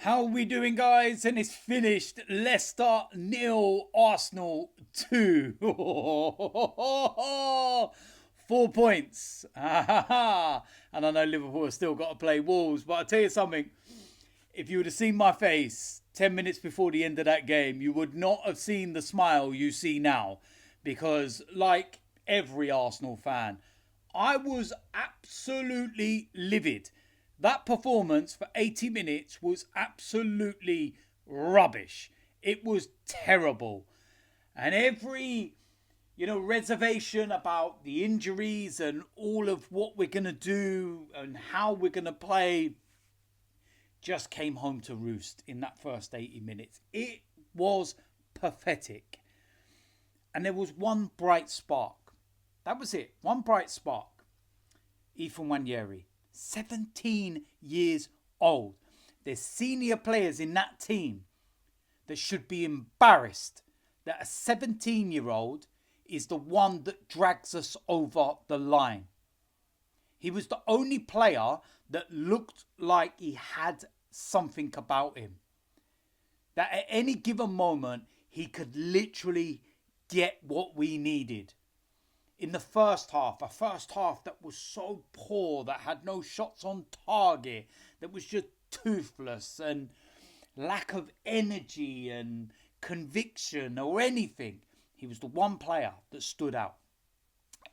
How are we doing, guys? And it's finished. Leicester nil, Arsenal 2. 4 points. And I know Liverpool have still got to play Wolves, but I'll tell you something. If you would have seen my face 10 minutes before the end of that game, you would not have seen the smile you see now. Because, like every Arsenal fan, I was absolutely livid. That performance for 80 minutes was absolutely rubbish. It was terrible. And every, reservation about the injuries and all of what we're going to do and how we're going to play just came home to roost in that first 80 minutes. It was pathetic. And there was one bright spark. That was it. One bright spark. Nwaneri, 17 years old. There's senior players in that team that should be embarrassed that a 17-year-old is the one that drags us over the line. He was the only player that looked like he had something about him. That at any given moment, he could literally get what we needed. In the first half, a first half that was so poor, that had no shots on target, that was just toothless and lack of energy and conviction or anything. He was the one player that stood out.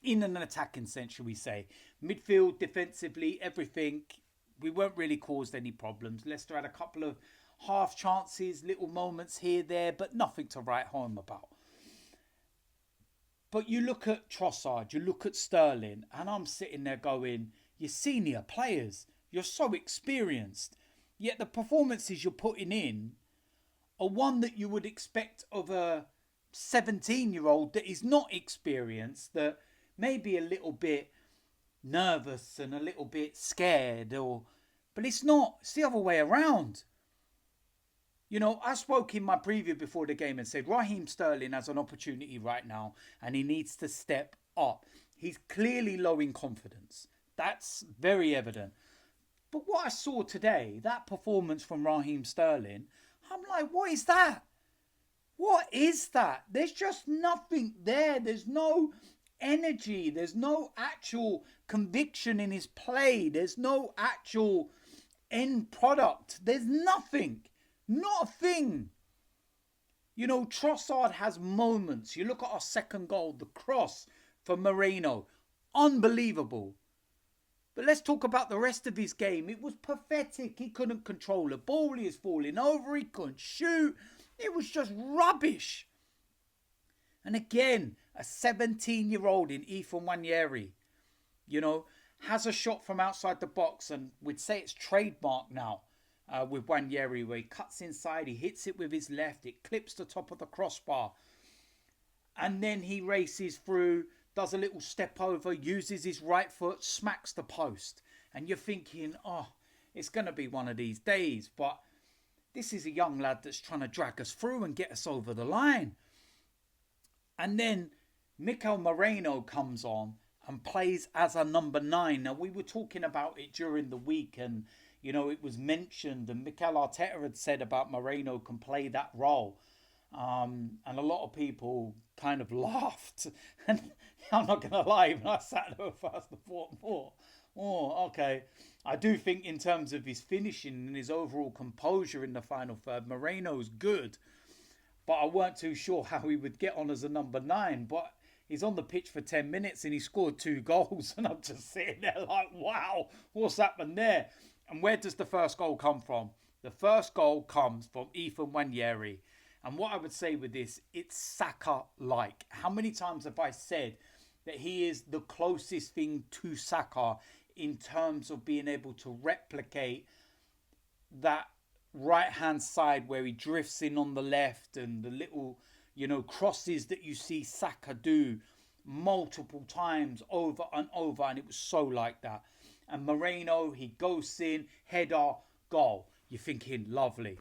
In an attacking sense, shall we say. Midfield, defensively, everything. We weren't really caused any problems. Leicester had a couple of half chances, little moments here, there, but nothing to write home about. But you look at Trossard, you look at Sterling, and I'm sitting there going, you're senior players. You're so experienced. Yet the performances you're putting in are one that you would expect of a 17-year-old that is not experienced, that may be a little bit nervous and a little bit scared. But it's not. It's the other way around. I spoke in my preview before the game and said Raheem Sterling has an opportunity right now and he needs to step up. He's clearly low in confidence. That's very evident. But what I saw today, that performance from Raheem Sterling, I'm like, what is that? What is that? There's just nothing there. There's no energy. There's no actual conviction in his play. There's no actual end product. There's nothing. Not a thing. Trossard has moments. You look at our second goal, the cross for Moreno. Unbelievable. But let's talk about the rest of his game. It was pathetic. He couldn't control the ball. He was falling over. He couldn't shoot. It was just rubbish. And again, a 17-year-old in Nwaneri, has a shot from outside the box. And we'd say it's trademark now. With Nwaneri, where he cuts inside, he hits it with his left, it clips the top of the crossbar, and then he races through, does a little step over, uses his right foot, smacks the post, and you're thinking, it's going to be one of these days, but this is a young lad that's trying to drag us through and get us over the line. And then Mikel Moreno comes on and plays as a number 9. Now, we were talking about it during the week, and it was mentioned, and Mikel Arteta had said about Moreno can play that role. And a lot of people kind of laughed. And I'm not going to lie, when I sat there first and thought, okay. I do think in terms of his finishing and his overall composure in the final third, Moreno's good. But I weren't too sure how he would get on as a number 9. But he's on the pitch for 10 minutes and he scored 2 goals. And I'm just sitting there like, wow, what's happened there? And where does the first goal come from? The first goal comes from Nwaneri. And what I would say with this, it's Saka-like. How many times have I said that he is the closest thing to Saka in terms of being able to replicate that right-hand side where he drifts in on the left and the little, crosses that you see Saka do multiple times over and over. And it was so like that. And Moreno, he goes in, header, goal. You're thinking, lovely.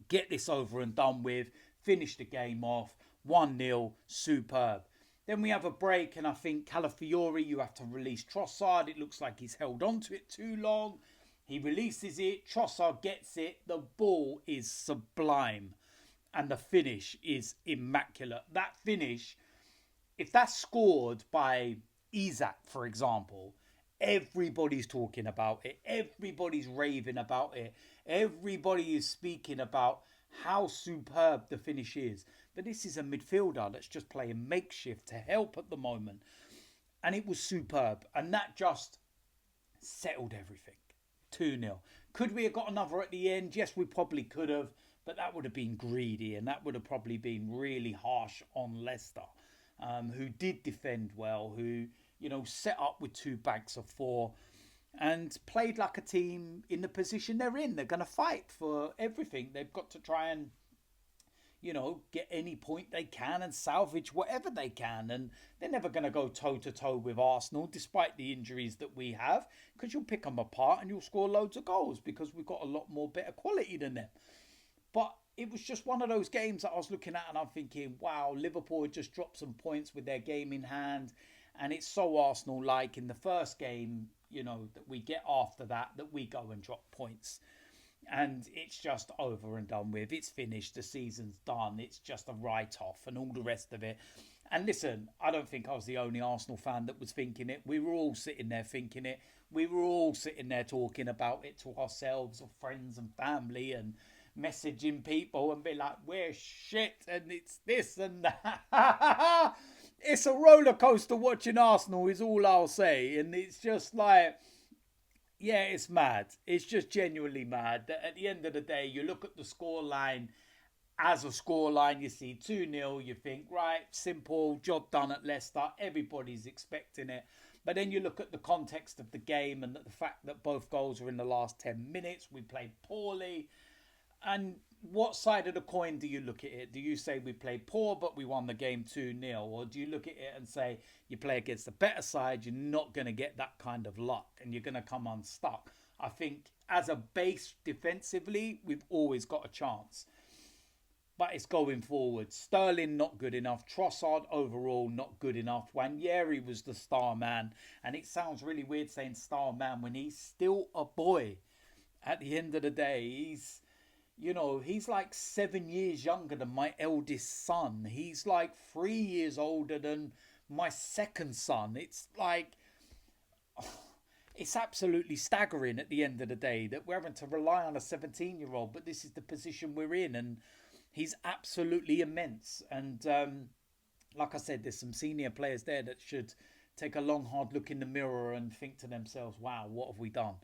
Get this over and done with. Finish the game off. 1-0, superb. Then we have a break, and I think Calafiori, you have to release Trossard. It looks like he's held on to it too long. He releases it. Trossard gets it. The ball is sublime. And the finish is immaculate. That finish, if that's scored by Isak, for example, everybody's talking about it. Everybody's raving about it. Everybody is speaking about how superb the finish is. But this is a midfielder that's just playing makeshift to help at the moment. And it was superb. And that just settled everything. 2-0. Could we have got another at the end? Yes, we probably could have. But that would have been greedy. And that would have probably been really harsh on Leicester. Who did defend well. Who, set up with 2 banks of 4. And played like a team in the position they're in. They're going to fight for everything. They've got to try and, get any point they can and salvage whatever they can. And they're never going to go toe-to-toe with Arsenal, despite the injuries that we have. Because you'll pick them apart and you'll score loads of goals. Because we've got a lot more better quality than them. But it was just one of those games that I was looking at and I'm thinking, wow, Liverpool had just dropped some points with their game in hand. And it's so Arsenal-like in the first game, that we get after that we go and drop points. And it's just over and done with. It's finished. The season's done. It's just a write-off and all the rest of it. And listen, I don't think I was the only Arsenal fan that was thinking it. We were all sitting there thinking it. We were all sitting there talking about it to ourselves or friends and family and messaging people and be like, we're shit and it's this and that. It's a roller coaster watching Arsenal is all I'll say. And it's just like, yeah, it's mad. It's just genuinely mad that at the end of the day, you look at the scoreline as a scoreline, you see 2-0, you think, right, simple, job done at Leicester. Everybody's expecting it. But then you look at the context of the game and the fact that both goals were in the last 10 minutes. We played poorly. And what side of the coin do you look at it? Do you say we played poor but we won the game 2-0? Or do you look at it and say you play against the better side, you're not going to get that kind of luck and you're going to come unstuck? I think as a base defensively, we've always got a chance. But it's going forward. Sterling not good enough. Trossard overall not good enough. Nwaneri was the star man. And it sounds really weird saying star man when he's still a boy. At the end of the day, he's like 7 years younger than my eldest son. He's like 3 years older than my second son. It's like, it's absolutely staggering at the end of the day that we're having to rely on a 17-year-old. But this is the position we're in. And he's absolutely immense. And like I said, there's some senior players there that should take a long, hard look in the mirror and think to themselves, wow, what have we done?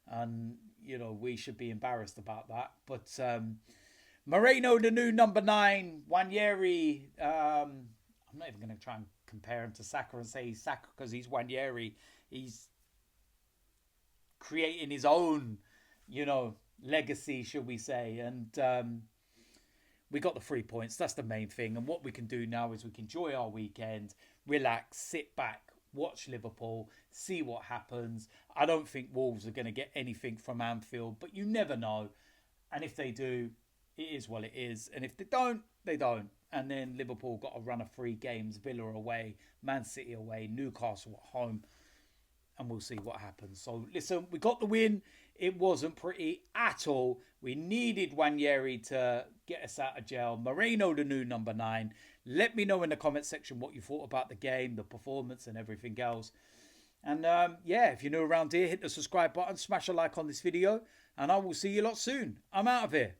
And, we should be embarrassed about that. But Moreno, the new number 9, Nwaneri, I'm not even going to try and compare him to Saka and say he's Saka because he's Nwaneri. He's creating his own, legacy, should we say. And we got the 3 points. That's the main thing. And what we can do now is we can enjoy our weekend, relax, sit back, watch Liverpool, see what happens. I don't think Wolves are going to get anything from Anfield, but you never know. And if they do, it is what it is. And if they don't, they don't. And then Liverpool got a run of 3 games, Villa away, Man City away, Newcastle at home. And we'll see what happens. So listen, we got the win. It wasn't pretty at all. We needed Nwaneri to get us out of jail. Moreno, the new number 9. Let me know in the comment section what you thought about the game, the performance and everything else. And if you're new around here, hit the subscribe button, smash a like on this video. And I will see you lot soon. I'm out of here.